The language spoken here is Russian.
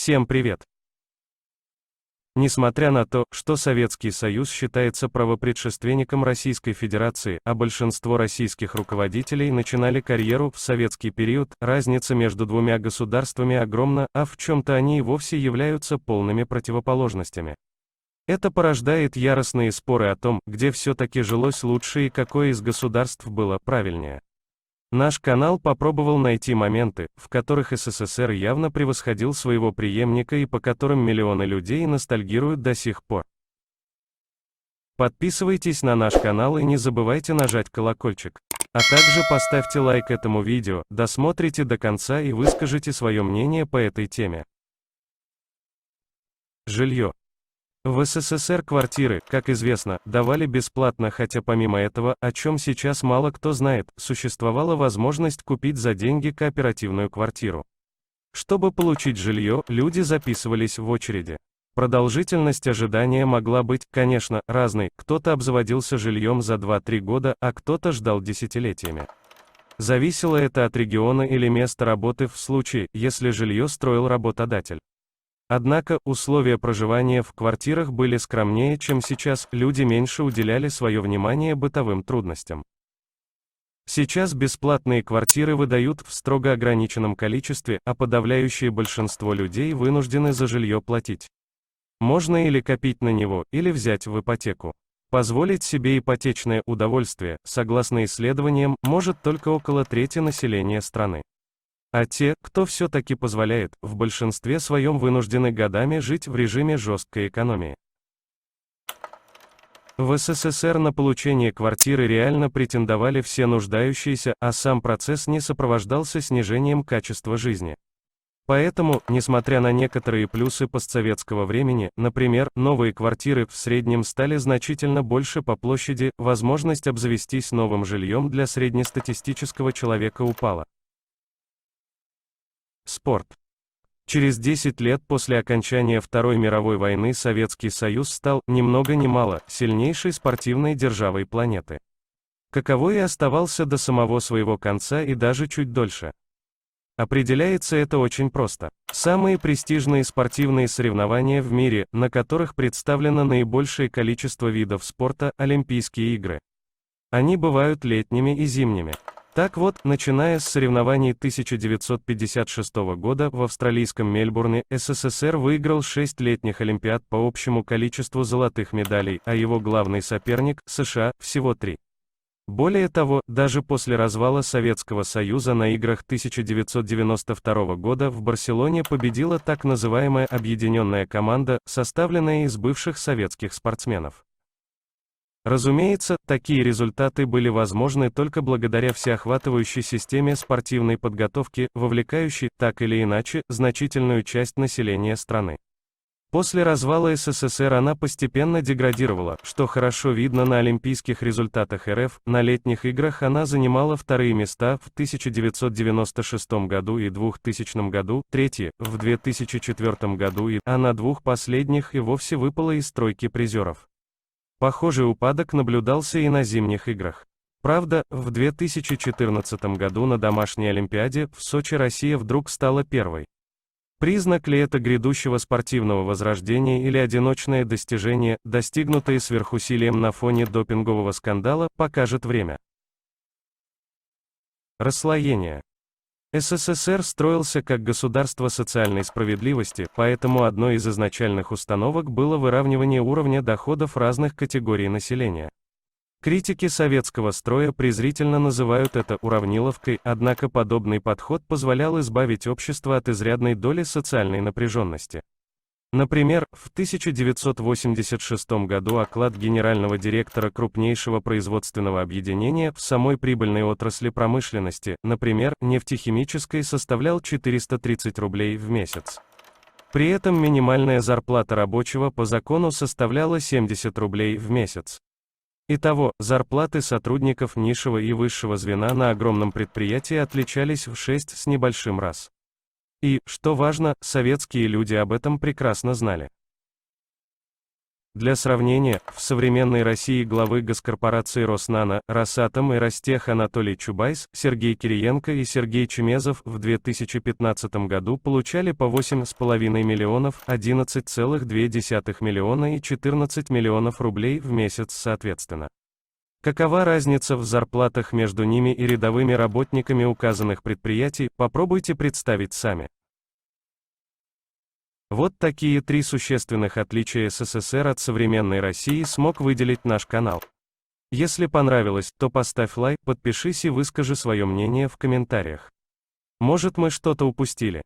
Всем привет! Несмотря на то, что Советский Союз считается правопредшественником Российской Федерации, а большинство российских руководителей начинали карьеру в советский период, разница между двумя государствами огромна, а в чем-то они и вовсе являются полными противоположностями. Это порождает яростные споры о том, где все-таки жилось лучше и какое из государств было правильнее. Наш канал попробовал найти моменты, в которых СССР явно превосходил своего преемника и по которым миллионы людей ностальгируют до сих пор. Подписывайтесь на наш канал и не забывайте нажать колокольчик. А также поставьте лайк этому видео, досмотрите до конца и выскажите свое мнение по этой теме. Жилье. В СССР квартиры, как известно, давали бесплатно, хотя помимо этого, о чем сейчас мало кто знает, существовала возможность купить за деньги кооперативную квартиру. Чтобы получить жилье, люди записывались в очереди. Продолжительность ожидания могла быть, конечно, разной, кто-то обзаводился жильем за 2-3 года, а кто-то ждал десятилетиями. Зависело это от региона или места работы в случае, если жилье строил работодатель. Однако, условия проживания в квартирах были скромнее, чем сейчас, люди меньше уделяли свое внимание бытовым трудностям. Сейчас бесплатные квартиры выдают в строго ограниченном количестве, а подавляющее большинство людей вынуждены за жилье платить. Можно или копить на него, или взять в ипотеку. Позволить себе ипотечное удовольствие, согласно исследованиям, может только около трети населения страны. А те, кто все-таки позволяет, в большинстве своем вынуждены годами жить в режиме жесткой экономии. В СССР на получение квартиры реально претендовали все нуждающиеся, а сам процесс не сопровождался снижением качества жизни. Поэтому, несмотря на некоторые плюсы постсоветского времени, например, новые квартиры в среднем стали значительно больше по площади, возможность обзавестись новым жильем для среднестатистического человека упала. Спорт. Через 10 лет после окончания Второй мировой войны Советский Союз стал, ни много ни мало, сильнейшей спортивной державой планеты. Каковой и оставался до самого своего конца и даже чуть дольше. Определяется это очень просто. Самые престижные спортивные соревнования в мире, на которых представлено наибольшее количество видов спорта, Олимпийские игры. Они бывают летними и зимними. Так вот, начиная с соревнований 1956 года в австралийском Мельбурне, СССР выиграл 6 летних Олимпиад по общему количеству золотых медалей, а его главный соперник, США, всего 3. Более того, даже после развала Советского Союза на играх 1992 года в Барселоне победила так называемая объединенная команда, составленная из бывших советских спортсменов. Разумеется, такие результаты были возможны только благодаря всеохватывающей системе спортивной подготовки, вовлекающей, так или иначе, значительную часть населения страны. После развала СССР она постепенно деградировала, что хорошо видно на олимпийских результатах РФ, на летних играх она занимала вторые места в 1996 году и 2000 году, третьи, в 2004 году а на двух последних и вовсе выпала из тройки призеров. Похожий упадок наблюдался и на зимних играх. Правда, в 2014 году на домашней Олимпиаде в Сочи Россия вдруг стала первой. Признак ли это грядущего спортивного возрождения или одиночное достижение, достигнутое сверхусилием на фоне допингового скандала, покажет время. Расслоение. СССР строился как государство социальной справедливости, поэтому одной из изначальных установок было выравнивание уровня доходов разных категорий населения. Критики советского строя презрительно называют это уравниловкой, однако подобный подход позволял избавить общество от изрядной доли социальной напряженности. Например, в 1986 году оклад генерального директора крупнейшего производственного объединения в самой прибыльной отрасли промышленности, например, нефтехимической, составлял 430 рублей в месяц. При этом минимальная зарплата рабочего по закону составляла 70 рублей в месяц. Итого, зарплаты сотрудников низшего и высшего звена на огромном предприятии отличались в 6 с небольшим раз. И, что важно, советские люди об этом прекрасно знали. Для сравнения, в современной России главы госкорпораций Роснано, Росатом и Ростех Анатолий Чубайс, Сергей Кириенко и Сергей Чемезов в 2015 году получали по 8,5 миллионов, 11,2 миллиона и 14 миллионов рублей в месяц соответственно. Какова разница в зарплатах между ними и рядовыми работниками указанных предприятий, попробуйте представить сами. Вот такие 3 существенных отличия СССР от современной России смог выделить наш канал. Если понравилось, то поставь лайк, подпишись и выскажи свое мнение в комментариях. Может, мы что-то упустили.